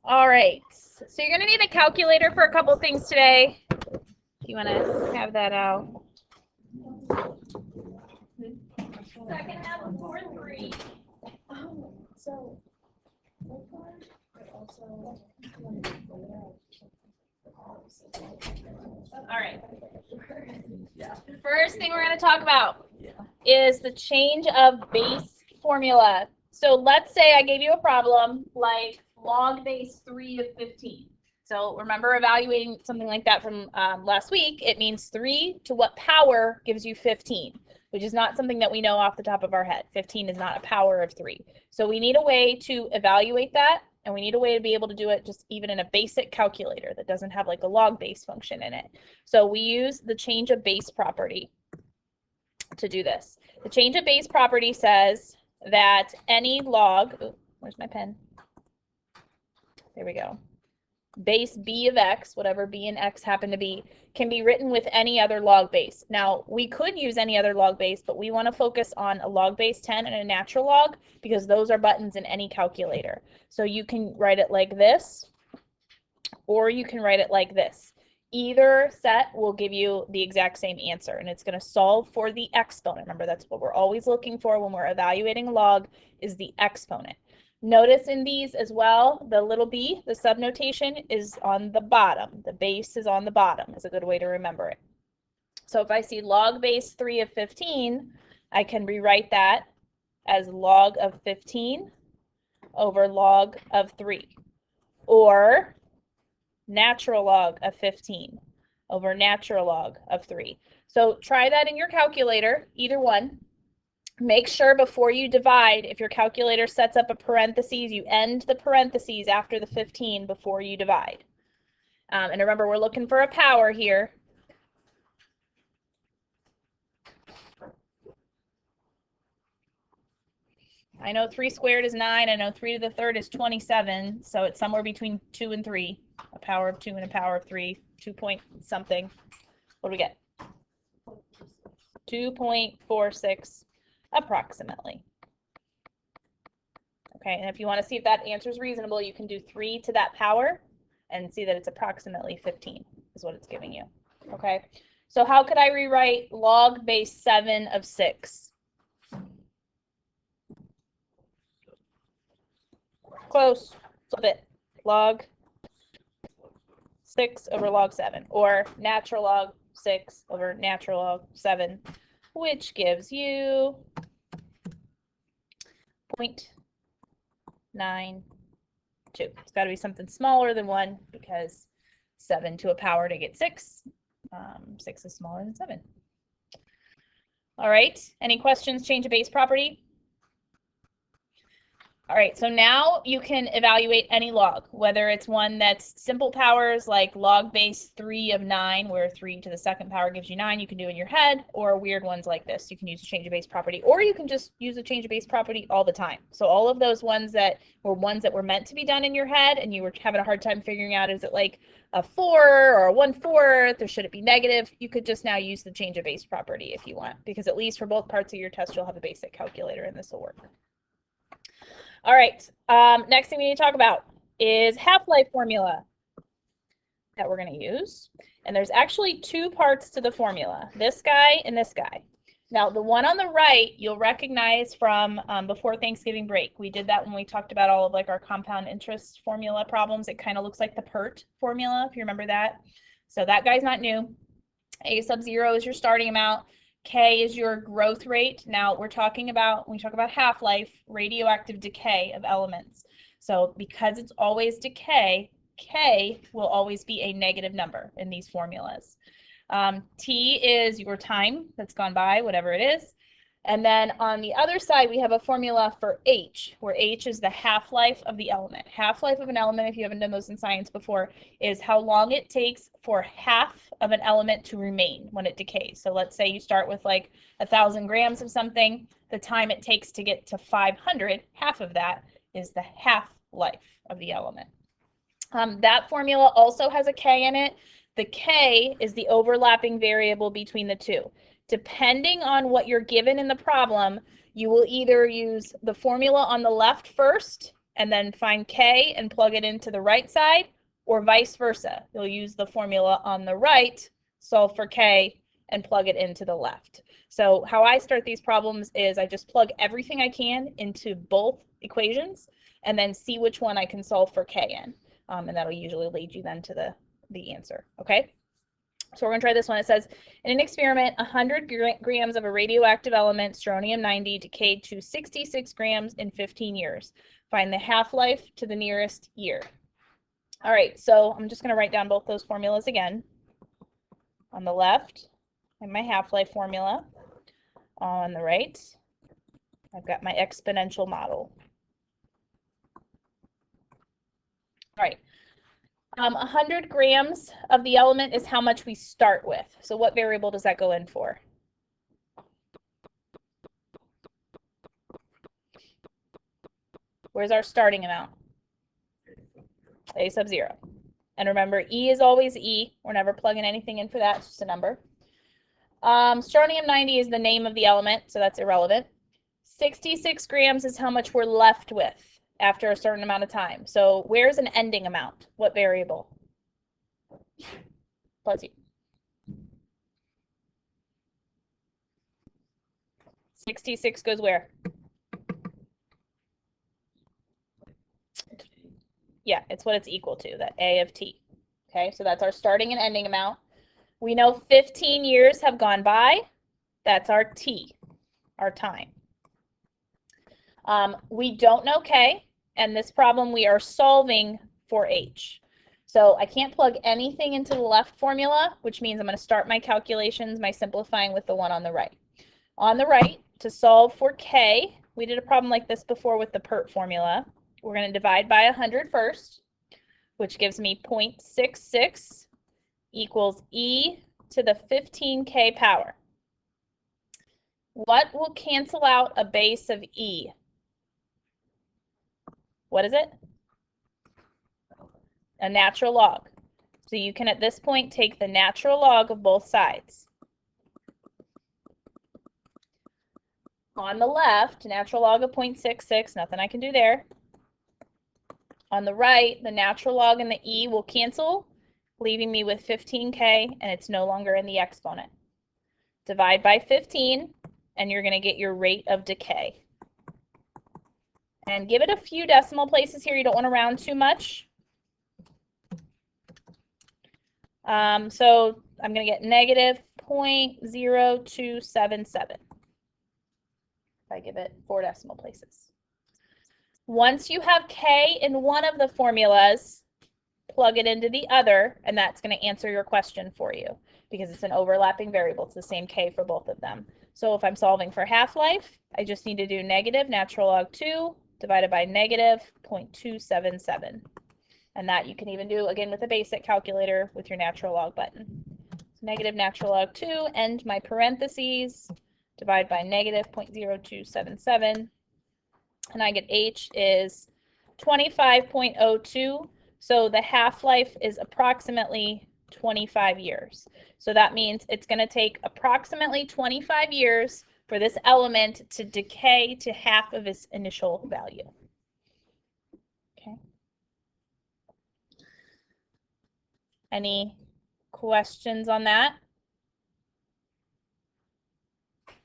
All right, so you're going to need a calculator for a couple things today. If you want to have that out. Second half of 4-3. All right. First thing we're going to talk about is the change of base formula. So let's say I gave you a problem like log base 3 of 15. So remember evaluating something like that from last week. It means 3 to what power gives you 15, which is not something that we know off the top of our head. 15 is not a power of 3. So we need a way to evaluate that, and we need a way to be able to do it just even in a basic calculator that doesn't have like a log base function in it. So we use the change of base property to do this. The change of base property says that any log, oh, where's my pen? There we go. Base b of x, whatever b and x happen to be, can be written with any other log base. Now, we could use any other log base, but we want to focus on a log base 10 and a natural log because those are buttons in any calculator. So you can write it like this, or you can write it like this. Either set will give you the exact same answer, and it's going to solve for the exponent. Remember, that's what we're always looking for when we're evaluating a log, is the exponent. Notice in these as well, the little b, the subnotation, is on the bottom. The base is on the bottom, is a good way to remember it. So if I see log base 3 of 15, I can rewrite that as log of 15 over log of 3. Or natural log of 15 over natural log of 3. So try that in your calculator, either one. Make sure before you divide, if your calculator sets up a parentheses, you end the parentheses after the 15 before you divide. And remember, we're looking for a power here. I know 3 squared is 9. I know 3 to the third is 27. So it's somewhere between 2 and 3. A power of 2 and a power of 3. 2 point something. What do we get? 2.46 approximately. Okay, and if you want to see if that answer is reasonable, you can do 3 to that power and see that it's approximately 15 is what it's giving you. Okay, so how could I rewrite log base 7 of 6? Close. Flip it. Log 6 over log 7, or natural log 6 over natural log 7, which gives you 0.92. It's got to be something smaller than 1 because 7 to a power to get 6. 6 is smaller than 7. All right, any questions? Change of base property? All right, so now you can evaluate any log, whether it's one that's simple powers like log base 3 of 9, where 3 to the second power gives you 9, you can do in your head, or weird ones like this. You can use a change of base property, or you can just use a change of base property all the time. So all of those ones that were meant to be done in your head and you were having a hard time figuring out, is it like a 4 or a 1/4, or should it be negative? You could just now use the change of base property if you want, because at least for both parts of your test, you'll have a basic calculator and this will work. All right, next thing we need to talk about is half-life formula that we're going to use. And there's actually 2 parts to the formula, this guy and this guy. Now, the one on the right, you'll recognize from before Thanksgiving break. We did that when we talked about all of like our compound interest formula problems. It kind of looks like the PERT formula, if you remember that. So that guy's not new. A sub 0 is your starting amount. K is your growth rate. Now we're talking about, when we talk about half-life, radioactive decay of elements. So because it's always decay, K will always be a negative number in these formulas. T is your time that's gone by, whatever it is. And then on the other side, we have a formula for H, where H is the half-life of the element. Half-life of an element, if you haven't done those in science before, is how long it takes for half of an element to remain when it decays. So let's say you start with like 1,000 grams of something. The time it takes to get to 500, half of that, is the half-life of the element. That formula also has a K in it. The K is the overlapping variable between the two. Depending on what you're given in the problem, you will either use the formula on the left first and then find K and plug it into the right side, or vice versa. You'll use the formula on the right, solve for K, and plug it into the left. So how I start these problems is I just plug everything I can into both equations and then see which one I can solve for K in. And that'll usually lead you then to the answer, okay? So we're going to try this one. It says, in an experiment, 100 grams of a radioactive element, strontium-90, decayed to 66 grams in 15 years. Find the half-life to the nearest year. All right, so I'm just going to write down both those formulas again. On the left, I have my half-life formula. On the right, I've got my exponential model. All right. 100 grams of the element is how much we start with. So what variable does that go in for? Where's our starting amount? A sub 0. And remember, E is always E. We're never plugging anything in for that. It's just a number. Strontium-90 is the name of the element, so that's irrelevant. 66 grams is how much we're left with after a certain amount of time. So where's an ending amount? What variable? Plus U. 66 goes where? Yeah, it's what it's equal to, that A of T. Okay, so that's our starting and ending amount. We know 15 years have gone by. That's our T, our time. We don't know K, and this problem we are solving for H. So I can't plug anything into the left formula, which means I'm going to start my calculations, my simplifying with the one on the right. On the right, to solve for K, we did a problem like this before with the PERT formula. We're going to divide by 100 first, which gives me 0.66 equals e to the 15k power. What will cancel out a base of e? What is it? A natural log. So you can at this point take the natural log of both sides. On the left, natural log of 0.66, nothing I can do there. On the right, the natural log and the e will cancel, leaving me with 15k, and it's no longer in the exponent. Divide by 15, and you're going to get your rate of decay. And give it a few decimal places here. You don't want to round too much. So I'm going to get negative 0.0277 if I give it 4 decimal places. Once you have K in one of the formulas, plug it into the other, and that's going to answer your question for you because it's an overlapping variable. It's the same K for both of them. So if I'm solving for half-life, I just need to do negative natural log 2 divided by negative 0.277. And that you can even do, again, with a basic calculator with your natural log button. So negative natural log 2, end my parentheses, divide by negative 0.0277. And I get H is 25.02. So the half-life is approximately 25 years. So that means it's going to take approximately 25 years for this element to decay to half of its initial value. Okay. Any questions on that?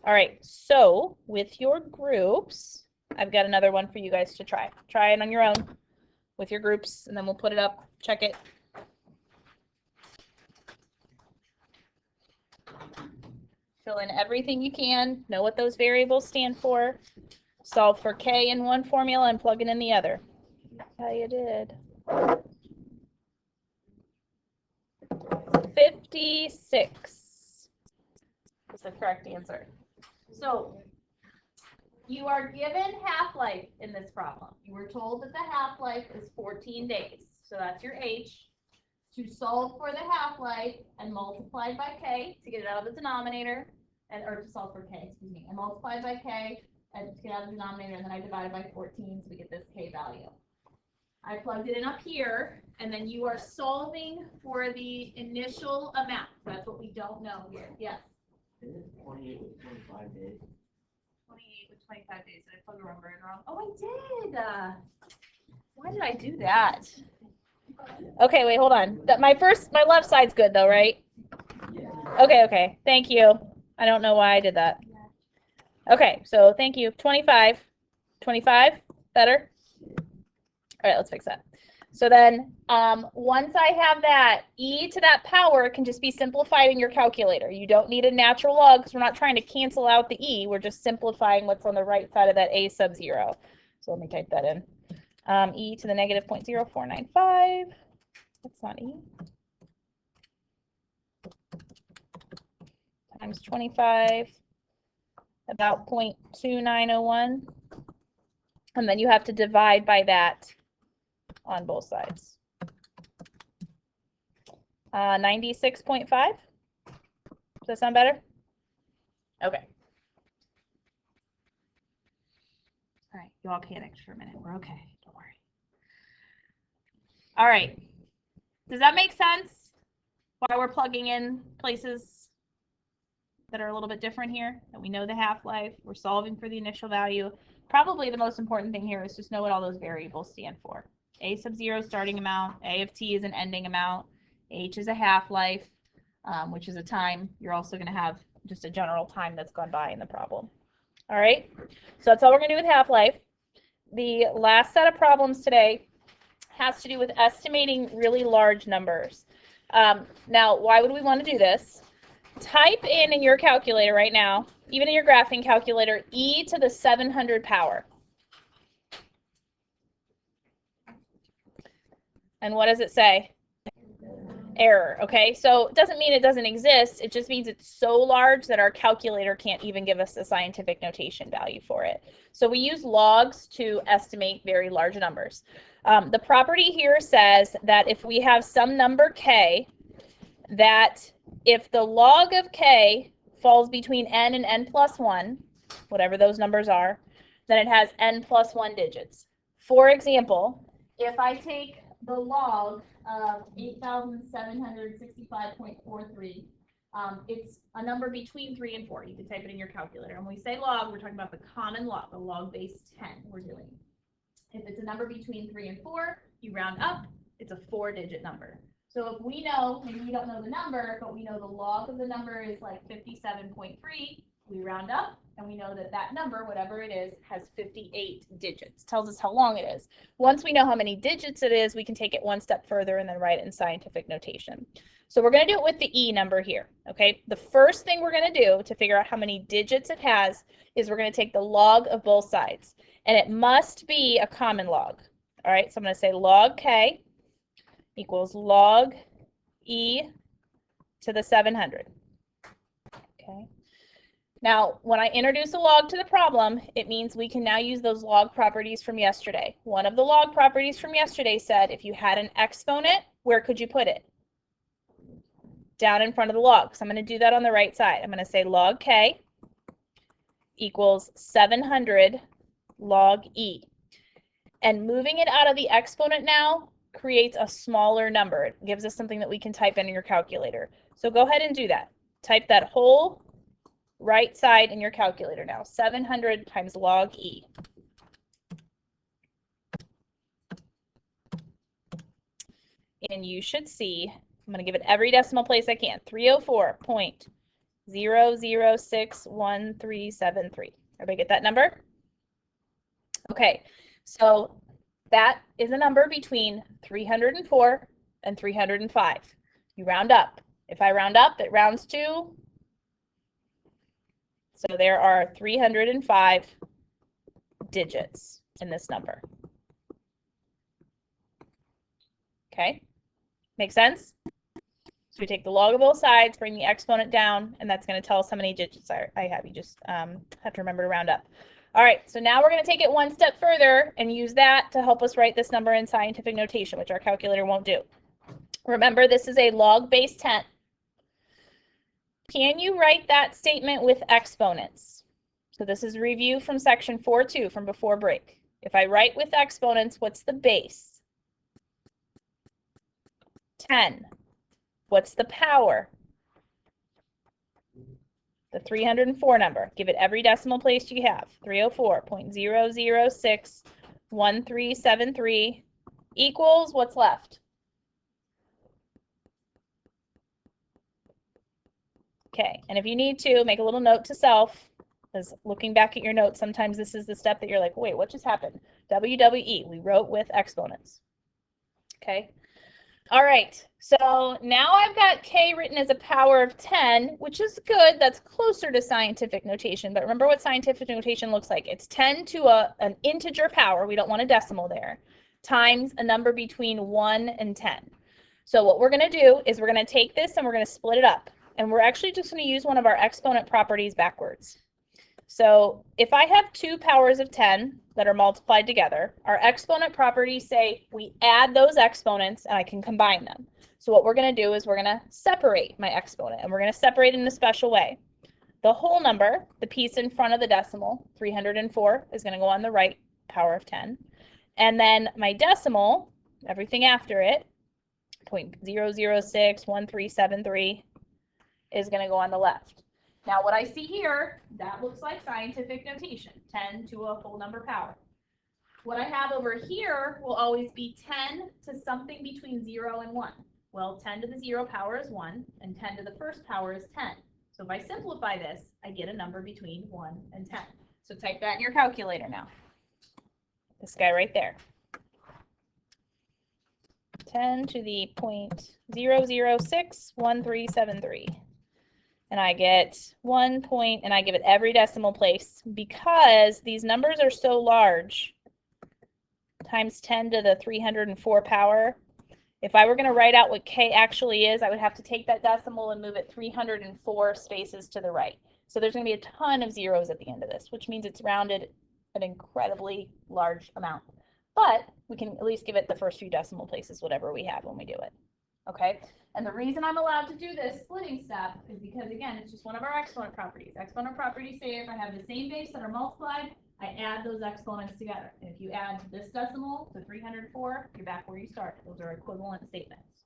All right, so with your groups, I've got another one for you guys to try. Try it on your own with your groups, and then we'll put it up, check it. Fill in everything you can, know what those variables stand for, solve for K in one formula and plug it in the other. Yeah, you did. 56 is the correct answer. So you are given half-life in this problem. You were told that the half-life is 14 days. So that's your H. To solve for the half-life and multiplied by K to get it out of the denominator, or to solve for K, excuse me, and multiplied by K and to get out of the denominator, and then I divided by 14 so we get this K value. I plugged it in up here, and then you are solving for the initial amount. That's what we don't know here. Yes? 28 with 25 days. 28 with 25 days. Did I plug a number in wrong? Oh, I did. Why did I do that? Okay, wait, hold on. My left side's good though, right? Okay. Thank you. I don't know why I did that. Okay, so thank you. 25. 25? Better? All right, let's fix that. So then once I have that, e to that power can just be simplified in your calculator. You don't need a natural log because we're not trying to cancel out the e. We're just simplifying what's on the right side of that a sub 0. So let me type that in. E to the negative 0.0495. That's not e. Times 25, about 0.2901. And then you have to divide by that on both sides. 96.5. Does that sound better? Okay. All right, you all panicked for a minute. We're okay. Don't worry. All right. Does that make sense? Why we're plugging in places that are a little bit different here? That we know the half-life. We're solving for the initial value. Probably the most important thing here is just know what all those variables stand for. A sub 0 starting amount. A of t is an ending amount. H is a half-life, which is a time. You're also going to have just a general time that's gone by in the problem. All right, so that's all we're going to do with half-life. The last set of problems today has to do with estimating really large numbers. Now, why would we want to do this? Type in your calculator right now, even in your graphing calculator, e to the 700 power. And what does it say? Error, okay? So it doesn't mean it doesn't exist. It just means it's so large that our calculator can't even give us a scientific notation value for it. So we use logs to estimate very large numbers. The property here says that if we have some number k, that if the log of k falls between n and n plus 1, whatever those numbers are, then it has n plus 1 digits. For example, if I take the log of 8,765.43, it's a number between 3 and 4. You can type it in your calculator. And when we say log, we're talking about the common log, the log base 10 we're doing. If it's a number between 3 and 4, you round up, it's a 4-digit number. So if we know, maybe we don't know the number, but we know the log of the number is like 57.3, we round up, and we know that that number, whatever it is, has 58 digits. Tells us how long it is. Once we know how many digits it is, we can take it one step further and then write it in scientific notation. So we're going to do it with the E number here, okay? The first thing we're going to do to figure out how many digits it has is we're going to take the log of both sides, and it must be a common log. All right, so I'm going to say log K equals log E to the 700. Okay. Now, when I introduce a log to the problem, it means we can now use those log properties from yesterday. One of the log properties from yesterday said if you had an exponent, where could you put it? Down in front of the log. So I'm going to do that on the right side. I'm going to say log K equals 700 log E. And moving it out of the exponent now creates a smaller number. It gives us something that we can type in your calculator. So go ahead and do that. Type that whole right side in your calculator now. 700 times log E. And you should see, I'm going to give it every decimal place I can. 304.0061373. Everybody get that number? Okay, so that is a number between 304 and 305. You round up. If I round up, it rounds to, so there are 305 digits in this number. Okay, make sense? So we take the log of both sides, bring the exponent down, and that's going to tell us how many digits I have. You just have to remember to round up. All right, so now we're going to take it one step further and use that to help us write this number in scientific notation, which our calculator won't do. Remember, this is a log base 10. Can you write that statement with exponents? So this is a review from section 4.2 from before break. If I write with exponents, what's the base? 10. What's the power? The 304 number. Give it every decimal place you have. 304.0061373 equals what's left. Okay, and if you need to, make a little note to self, because looking back at your notes, sometimes this is the step that you're like, wait, what just happened? WWE, we wrote with exponents. Okay. All right, so now I've got k written as a power of 10, which is good. That's closer to scientific notation, but remember what scientific notation looks like. It's 10 to an integer power, we don't want a decimal there, times a number between 1 and 10. So what we're going to do is we're going to take this and we're going to split it up. And we're actually just going to use one of our exponent properties backwards. So if I have two powers of 10 that are multiplied together, our exponent properties say we add those exponents and I can combine them. So what we're going to do is we're going to separate my exponent, and we're going to separate in a special way. The whole number, the piece in front of the decimal, 304, is going to go on the right power of 10. And then my decimal, everything after it, 0.0061373, is going to go on the left. Now what I see here, that looks like scientific notation, 10 to a whole number power. What I have over here will always be 10 to something between 0 and 1. Well, 10 to the 0 power is 1, and 10 to the first power is 10. So if I simplify this, I get a number between 1 and 10. So type that in your calculator now. This guy right there. 10 to the 0.0061373. And I get 1 point, and I give it every decimal place because these numbers are so large, times 10 to the 304 power. If I were going to write out what k actually is, I would have to take that decimal and move it 304 spaces to the right. So there's going to be a ton of zeros at the end of this, which means it's rounded an incredibly large amount. But we can at least give it the first few decimal places, whatever we have when we do it. Okay? And the reason I'm allowed to do this splitting step is because, again, it's just one of our exponent properties. Exponent properties say if I have the same base that are multiplied, I add those exponents together. And if you add this decimal to 304, you're back where you started. Those are equivalent statements.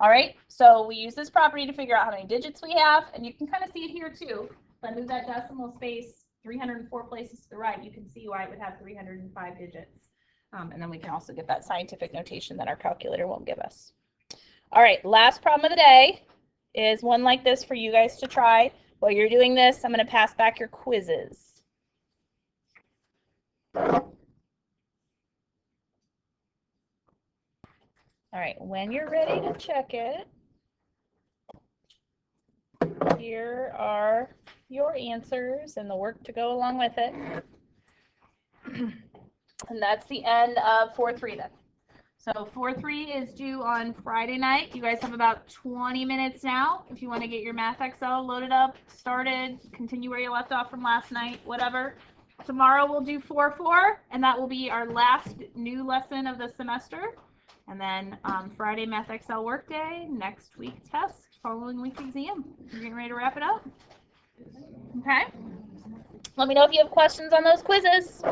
All right, so we use this property to figure out how many digits we have, and you can kind of see it here too. If I move that decimal space 304 places to the right, you can see why it would have 305 digits. And then we can also get that scientific notation that our calculator won't give us. All right, last problem of the day is one like this for you guys to try. While you're doing this, I'm going to pass back your quizzes. All right, when you're ready to check it, here are your answers and the work to go along with it. And that's the end of 4-3 then. So 4-3 is due on Friday night. You guys have about 20 minutes now if you want to get your Math Excel loaded up, started, continue where you left off from last night, whatever. Tomorrow we'll do 4-4, and that will be our last new lesson of the semester. And then Friday Math Excel workday, next week test, following week exam. You're getting ready to wrap it up? Okay. Let me know if you have questions on those quizzes.